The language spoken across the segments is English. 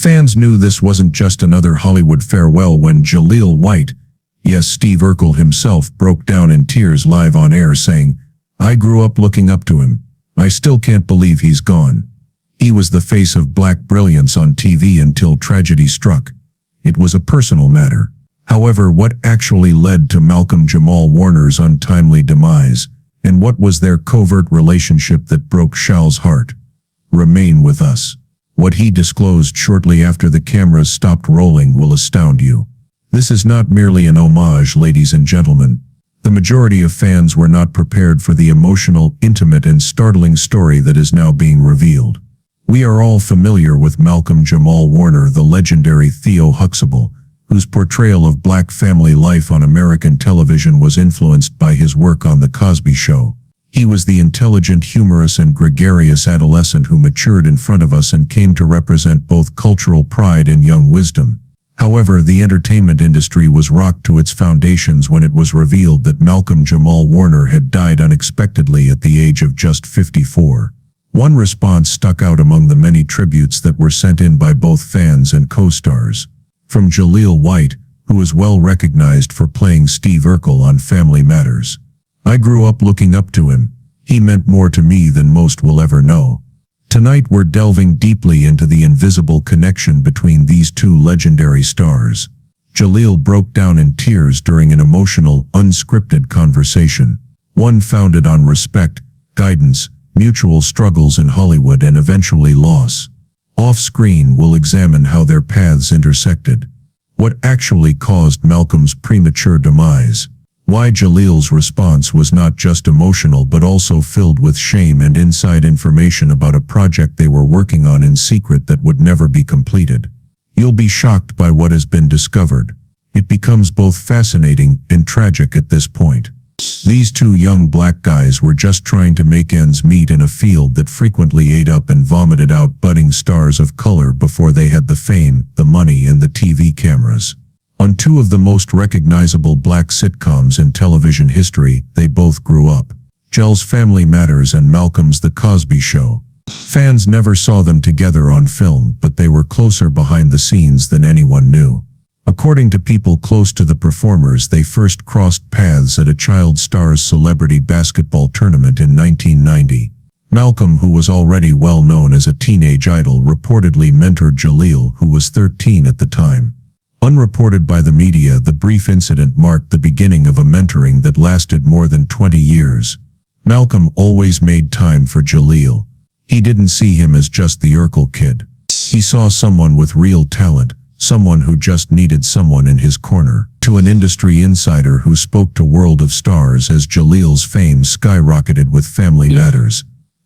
Fans knew this wasn't just another Hollywood farewell when Jaleel White, yes, Steve Urkel himself, broke down in tears live on air saying, "I grew up looking up to him. I still can't believe he's gone. He was the face of black brilliance on TV until tragedy struck." It was a personal matter. However, what actually led to Malcolm Jamal Warner's untimely demise, and what was their covert relationship that broke Shal's heart? Remain with us. What he disclosed shortly after the cameras stopped rolling will astound you. This is not merely an homage, ladies and gentlemen. The majority of fans were not prepared for the emotional, intimate, and startling story that is now being revealed. We are all familiar with Malcolm Jamal Warner, the legendary Theo Huxtable, whose portrayal of black family life on American television was influenced by his work on The Cosby Show. He was the intelligent, humorous, and gregarious adolescent who matured in front of us and came to represent both cultural pride and young wisdom. However, the entertainment industry was rocked to its foundations when it was revealed that Malcolm Jamal Warner had died unexpectedly at the age of just 54. One response stuck out among the many tributes that were sent in by both fans and co-stars. From Jaleel White, who is well recognized for playing Steve Urkel on Family Matters. "I grew up looking up to him. He meant more to me than most will ever know." Tonight we're delving deeply into the invisible connection between these two legendary stars. Jaleel broke down in tears during an emotional, unscripted conversation. One founded on respect, guidance, mutual struggles in Hollywood, and eventually loss. Off-screen, we'll examine how their paths intersected. What actually caused Malcolm's premature demise. Why Jaleel's response was not just emotional but also filled with shame and inside information about a project they were working on in secret that would never be completed. You'll be shocked by what has been discovered. It becomes both fascinating and tragic at this point. These two young black guys were just trying to make ends meet in a field that frequently ate up and vomited out budding stars of color before they had the fame, the money, and the TV cameras. On two of the most recognizable black sitcoms in television history, they both grew up. Jal's Family Matters and Malcolm's The Cosby Show. Fans never saw them together on film, but they were closer behind the scenes than anyone knew. According to people close to the performers, they first crossed paths at a child stars celebrity basketball tournament in 1990. Malcolm, who was already well known as a teenage idol, reportedly mentored Jaleel, who was 13 at the time. Unreported by the media, the brief incident marked the beginning of a mentoring that lasted more than 20 years. Malcolm always made time for Jaleel. He didn't see him as just the Urkel kid. He saw someone with real talent, someone who just needed someone in his corner. To an industry insider who spoke to World of Stars as Jaleel's fame skyrocketed with Family Matters,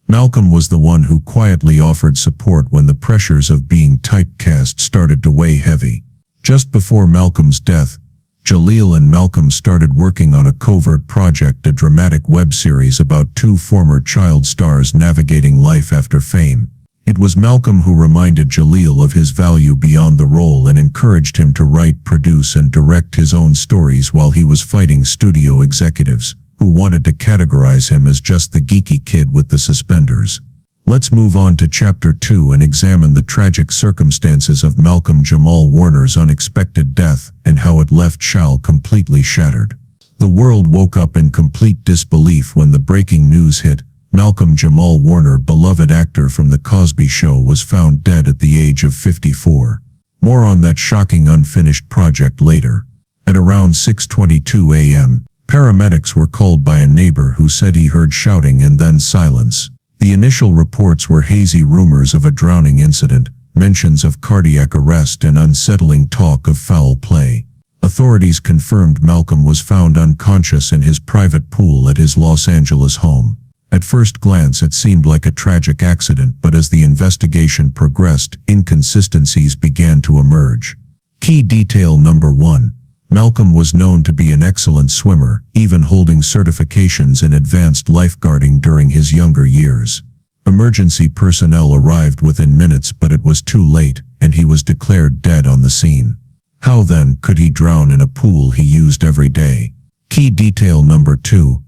Malcolm was the one who quietly offered support when the pressures of being typecast started to weigh heavy. Just before Malcolm's death, Jaleel and Malcolm started working on a covert project, a dramatic web series about two former child stars navigating life after fame. It was Malcolm who reminded Jaleel of his value beyond the role and encouraged him to write, produce, and direct his own stories while he was fighting studio executives who wanted to categorize him as just the geeky kid with the suspenders. Let's move on to Chapter 2 and examine the tragic circumstances of Malcolm Jamal Warner's unexpected death and how it left Shal completely shattered. The world woke up in complete disbelief when the breaking news hit. Malcolm Jamal Warner, beloved actor from The Cosby Show, was found dead at the age of 54. More on that shocking unfinished project later. At around 6:22 a.m., paramedics were called by a neighbor who said he heard shouting and then silence. The initial reports were hazy rumors of a drowning incident, mentions of cardiac arrest, and unsettling talk of foul play. Authorities confirmed Malcolm was found unconscious in his private pool at his Los Angeles home. At first glance it seemed like a tragic accident, but as the investigation progressed, inconsistencies began to emerge. Key detail number 1. Malcolm was known to be an excellent swimmer, even holding certifications in advanced lifeguarding during his younger years. Emergency personnel arrived within minutes, but it was too late, and he was declared dead on the scene. How then could he drown in a pool he used every day? Key detail number 2.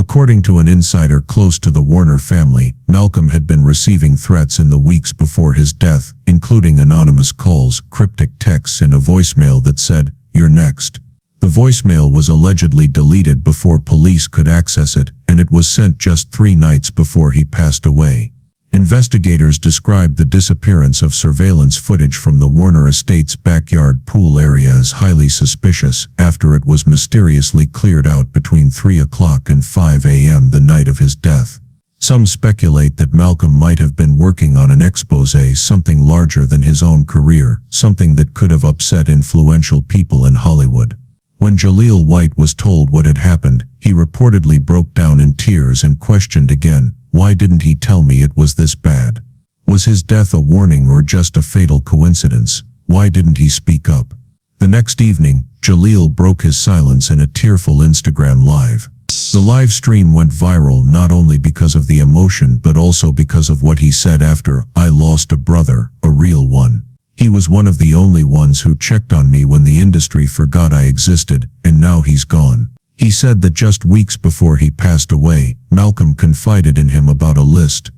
According to an insider close to the Warner family, Malcolm had been receiving threats in the weeks before his death, including anonymous calls, cryptic texts, and a voicemail that said, "You're next." The voicemail was allegedly deleted before police could access it, and it was sent just 3 nights before he passed away. Investigators described the disappearance of surveillance footage from the Warner estate's backyard pool area as highly suspicious after it was mysteriously cleared out between 3 o'clock and 5 a.m. the night of his death. Some speculate that Malcolm might have been working on an exposé, something larger than his own career, something that could have upset influential people in Hollywood. When Jaleel White was told what had happened, he reportedly broke down in tears and questioned again, "Why didn't he tell me it was this bad? Was his death a warning or just a fatal coincidence? Why didn't he speak up?" The next evening, Jaleel broke his silence in a tearful Instagram live. The live stream went viral not only because of the emotion but also because of what he said after, "I lost a brother, a real one. He was one of the only ones who checked on me when the industry forgot I existed, and now he's gone." He said that just weeks before he passed away, Malcolm confided in him about a list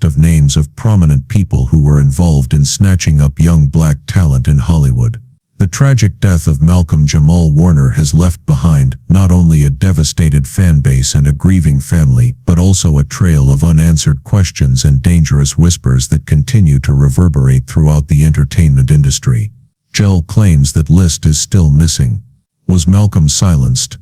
of names of prominent people who were involved in snatching up young black talent in Hollywood. The tragic death of Malcolm Jamal Warner has left behind not only a devastated fan base and a grieving family, but also a trail of unanswered questions and dangerous whispers that continue to reverberate throughout the entertainment industry. Jaleel claims that list is still missing. Was Malcolm silenced?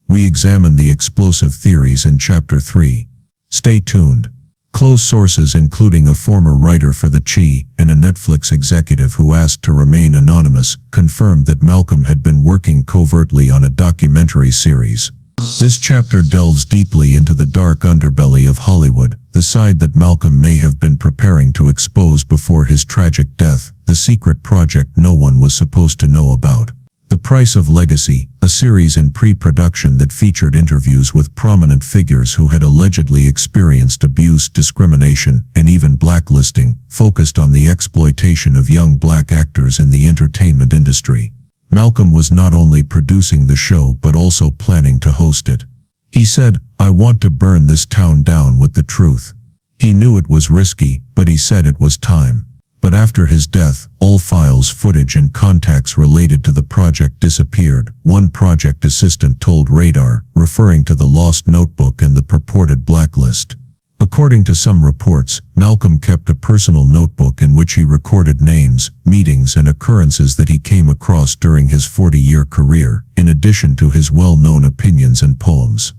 We examine the explosive theories in Chapter 3. Stay tuned. Close sources, including a former writer for The Chi and a Netflix executive who asked to remain anonymous, confirmed that Malcolm had been working covertly on a documentary series. This chapter delves deeply into the dark underbelly of Hollywood, the side that Malcolm may have been preparing to expose before his tragic death, the secret project no one was supposed to know about. The Price of Legacy, a series in pre-production that featured interviews with prominent figures who had allegedly experienced abuse, discrimination, and even blacklisting, focused on the exploitation of young black actors in the entertainment industry. Malcolm was not only producing the show but also planning to host it. He said, "I want to burn this town down with the truth." He knew it was risky, but he said it was time. But after his death, all files, footage, and contacts related to the project disappeared, one project assistant told Radar, referring to the lost notebook and the purported blacklist. According to some reports, Malcolm kept a personal notebook in which he recorded names, meetings, and occurrences that he came across during his 40-year career, in addition to his well-known opinions and poems.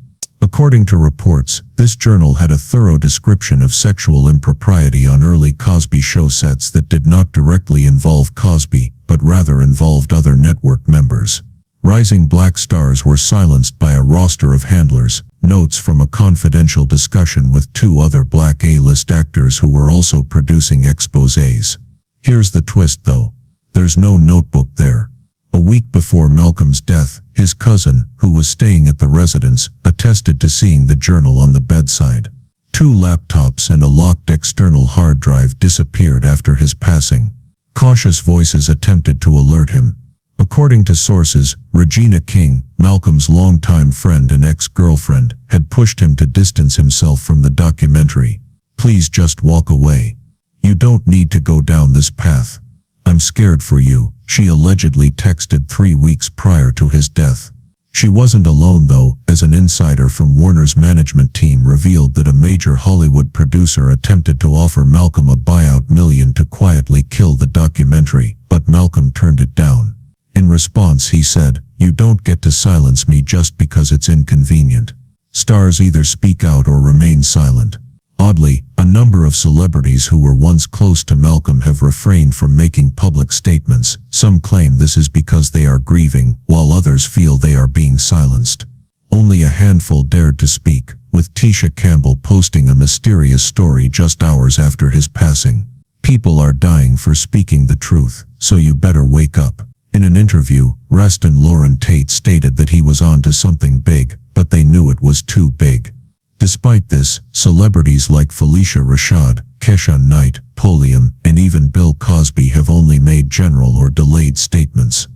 According to reports, this journal had a thorough description of sexual impropriety on early Cosby show sets that did not directly involve Cosby, but rather involved other network members. Rising black stars were silenced by a roster of handlers, notes from a confidential discussion with 2 other black A-list actors who were also producing exposés. Here's the twist though. There's no notebook there. A week before Malcolm's death, his cousin, who was staying at the residence, attested to seeing the journal on the bedside. 2 laptops and a locked external hard drive disappeared after his passing. Cautious voices attempted to alert him. According to sources, Regina King, Malcolm's longtime friend and ex-girlfriend, had pushed him to distance himself from the documentary. "Please just walk away. You don't need to go down this path. I'm scared for you," she allegedly texted 3 weeks prior to his death. She wasn't alone though, as an insider from Warner's management team revealed that a major Hollywood producer attempted to offer Malcolm a buyout million to quietly kill the documentary, but Malcolm turned it down. In response he said, "You don't get to silence me just because it's inconvenient. Stars either speak out or remain silent." Oddly, a number of celebrities who were once close to Malcolm have refrained from making public statements. Some claim this is because they are grieving, while others feel they are being silenced. Only a handful dared to speak, with Tisha Campbell posting a mysterious story just hours after his passing. "People are dying for speaking the truth, so you better wake up." In an interview, Reston Lauren Tate stated that he was on to something big, but they knew it was too big. Despite this, celebrities like Felicia Rashad, Kesha Knight, Polium, and even Bill Cosby have only made general or delayed statements.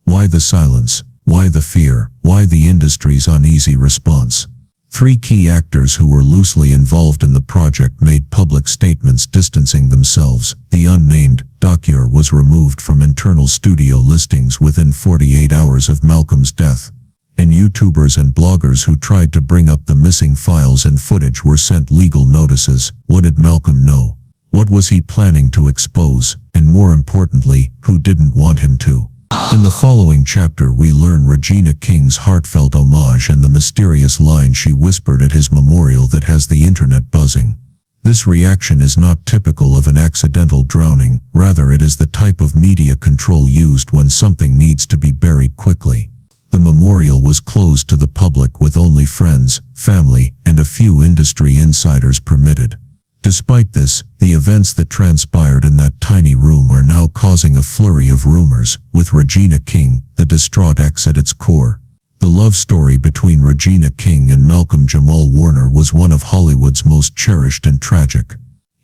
Why the silence? Why the fear? Why the industry's uneasy response? 3 key actors who were loosely involved in the project made public statements distancing themselves. The unnamed documentary was removed from internal studio listings within 48 hours of Malcolm's death. And YouTubers and bloggers who tried to bring up the missing files and footage were sent legal notices. What did Malcolm know? What was he planning to expose? And more importantly, who didn't want him to? In the following chapter we learn Regina King's heartfelt homage and the mysterious line she whispered at his memorial that has the internet buzzing. This reaction is not typical of an accidental drowning, rather it is the type of media control used when something needs to be buried quickly. The memorial was closed to the public with only friends, family, and a few industry insiders permitted. Despite this, the events that transpired in that tiny room are now causing a flurry of rumors, with Regina King, the distraught ex at its core. The love story between Regina King and Malcolm Jamal Warner was one of Hollywood's most cherished and tragic.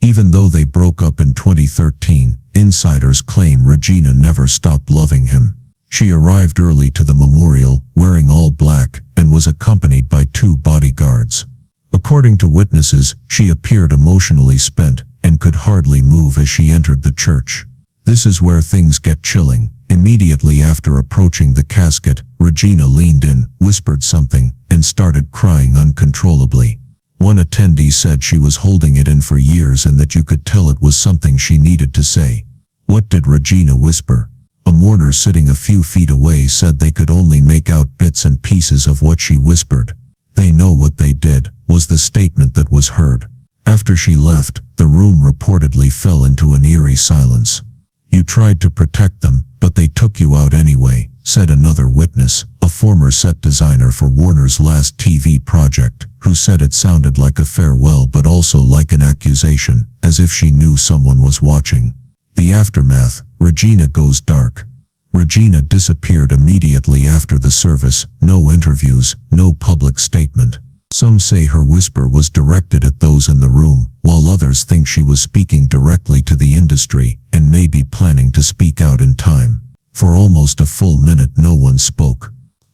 Even though they broke up in 2013, insiders claim Regina never stopped loving him. She arrived early to the memorial, wearing all black, and was accompanied by 2 bodyguards. According to witnesses, she appeared emotionally spent and could hardly move as she entered the church. This is where things get chilling. Immediately after approaching the casket, Regina leaned in, whispered something, and started crying uncontrollably. One attendee said she was holding it in for years and that you could tell it was something she needed to say. What did Regina whisper? A mourner sitting a few feet away said they could only make out bits and pieces of what she whispered. "They know what they did," was the statement that was heard. After she left, the room reportedly fell into an eerie silence. "You tried to protect them, but they took you out anyway," said another witness, a former set designer for Warner's last TV project, who said it sounded like a farewell but also like an accusation, as if she knew someone was watching. The aftermath: Regina goes dark. Regina disappeared immediately after the service, no interviews, no public statement. Some say her whisper was directed at those in the room, while others think she was speaking directly to the industry, and may be planning to speak out in time. For almost a full minute no one spoke.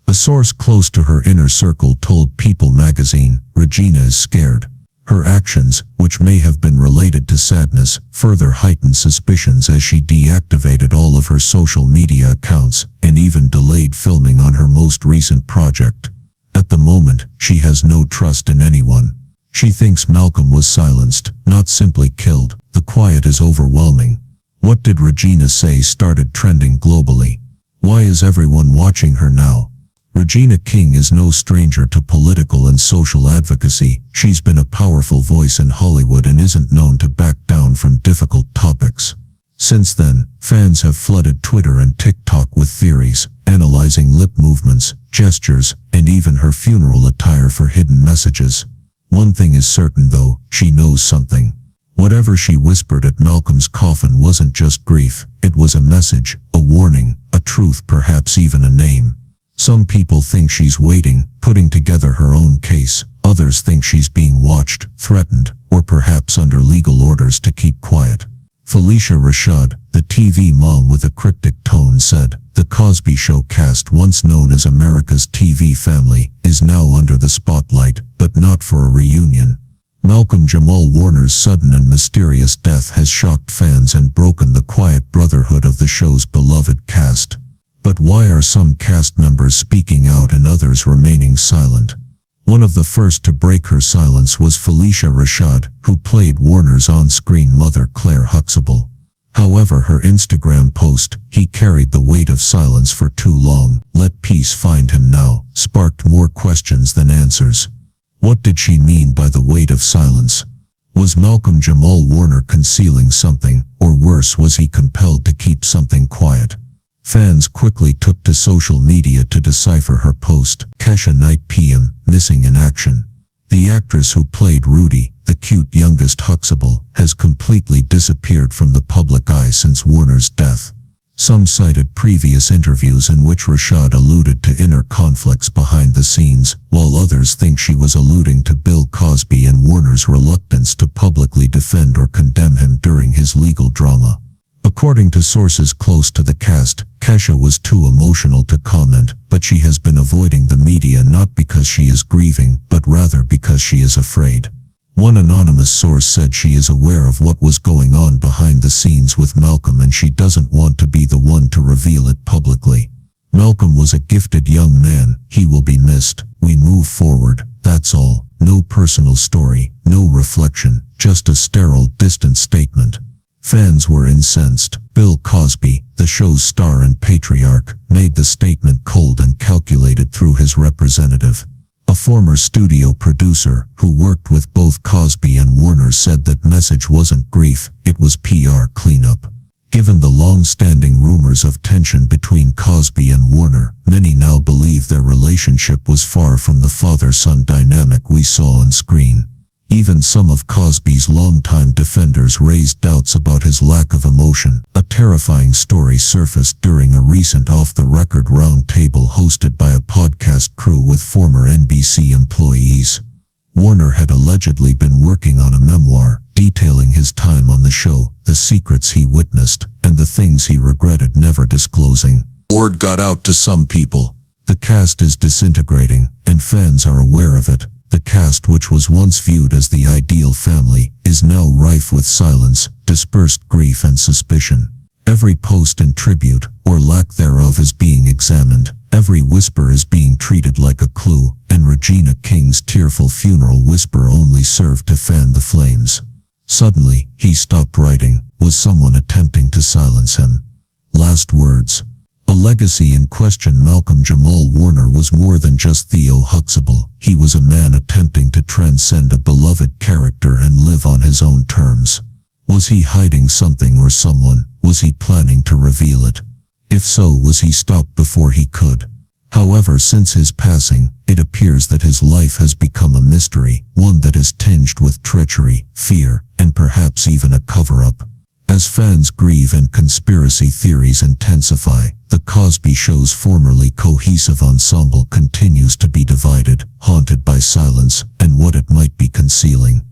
A source close to her inner circle told People magazine, "Regina is scared." Her actions, which may have been related to sadness, further heightened suspicions as she deactivated all of her social media accounts, and even delayed filming on her most recent project. At the moment, she has no trust in anyone. She thinks Malcolm was silenced, not simply killed. The quiet is overwhelming. What did Regina say started trending globally? Why is everyone watching her now? Regina King is no stranger to political and social advocacy. She's been a powerful voice in Hollywood and isn't known to back down from difficult topics. Since then, fans have flooded Twitter and TikTok with theories, analyzing lip movements, gestures, and even her funeral attire for hidden messages. One thing is certain though, she knows something. Whatever she whispered at Malcolm's coffin wasn't just grief, it was a message, a warning, a truth, perhaps even a name. Some people think she's waiting, putting together her own case. Others think she's being watched, threatened, or perhaps under legal orders to keep quiet. Felicia Rashad, the TV mom with a cryptic tone, said, "The Cosby Show cast, once known as America's TV family, is now under the spotlight, but not for a reunion." Malcolm Jamal Warner's sudden and mysterious death has shocked fans and broken the quiet brotherhood of the show's beloved cast. But why are some cast members speaking out and others remaining silent? One of the first to break her silence was Felicia Rashad, who played Warner's on-screen mother Claire Huxtable. However, her Instagram post, "He carried the weight of silence for too long, let peace find him now," sparked more questions than answers. What did she mean by the weight of silence? Was Malcolm Jamal Warner concealing something, or worse, was he compelled to keep something quiet? Fans quickly took to social media to decipher her post. Kesha Knight PM, missing in action. The actress who played Rudy, the cute youngest Huxtable, has completely disappeared from the public eye since Warner's death. Some cited previous interviews in which Rashad alluded to inner conflicts behind the scenes, while others think she was alluding to Bill Cosby and Warner's reluctance to publicly defend or condemn him during his legal drama. According to sources close to the cast, Kesha was too emotional to comment, but she has been avoiding the media not because she is grieving, but rather because she is afraid. One anonymous source said she is aware of what was going on behind the scenes with Malcolm and she doesn't want to be the one to reveal it publicly. Malcolm was a gifted young man. He will be missed. We move forward. That's all. No personal story, no reflection, just a sterile, distant statement. Fans were incensed. Bill Cosby, the show's star and patriarch, made the statement cold and calculated through his representative. A former studio producer, who worked with both Cosby and Warner, said that message wasn't grief, it was PR cleanup. Given the long-standing rumors of tension between Cosby and Warner, many now believe their relationship was far from the father-son dynamic we saw on screen. Even some of Cosby's longtime defenders raised doubts about his lack of emotion. A terrifying story surfaced during a recent off-the-record roundtable hosted by a podcast crew with former NBC employees. Warner had allegedly been working on a memoir, detailing his time on the show, the secrets he witnessed, and the things he regretted never disclosing. Word got out to some people. The cast is disintegrating, and fans are aware of it. The cast, which was once viewed as the ideal family, is now rife with silence, dispersed grief and suspicion. Every post and tribute, or lack thereof, is being examined. Every whisper is being treated like a clue, and Regina King's tearful funeral whisper only served to fan the flames. Suddenly, he stopped writing. Was someone attempting to silence him? Last words. A legacy in question. Malcolm Jamal Warner was more than just Theo Huxtable. He was a man attempting to transcend a beloved character and live on his own terms. Was he hiding something or someone? Was he planning to reveal it? If so, was he stopped before he could? However, since his passing, it appears that his life has become a mystery, one that is tinged with treachery, fear, and perhaps even a cover-up. As fans grieve and conspiracy theories intensify, the Cosby Show's formerly cohesive ensemble continues to be divided, haunted by silence and what it might be concealing.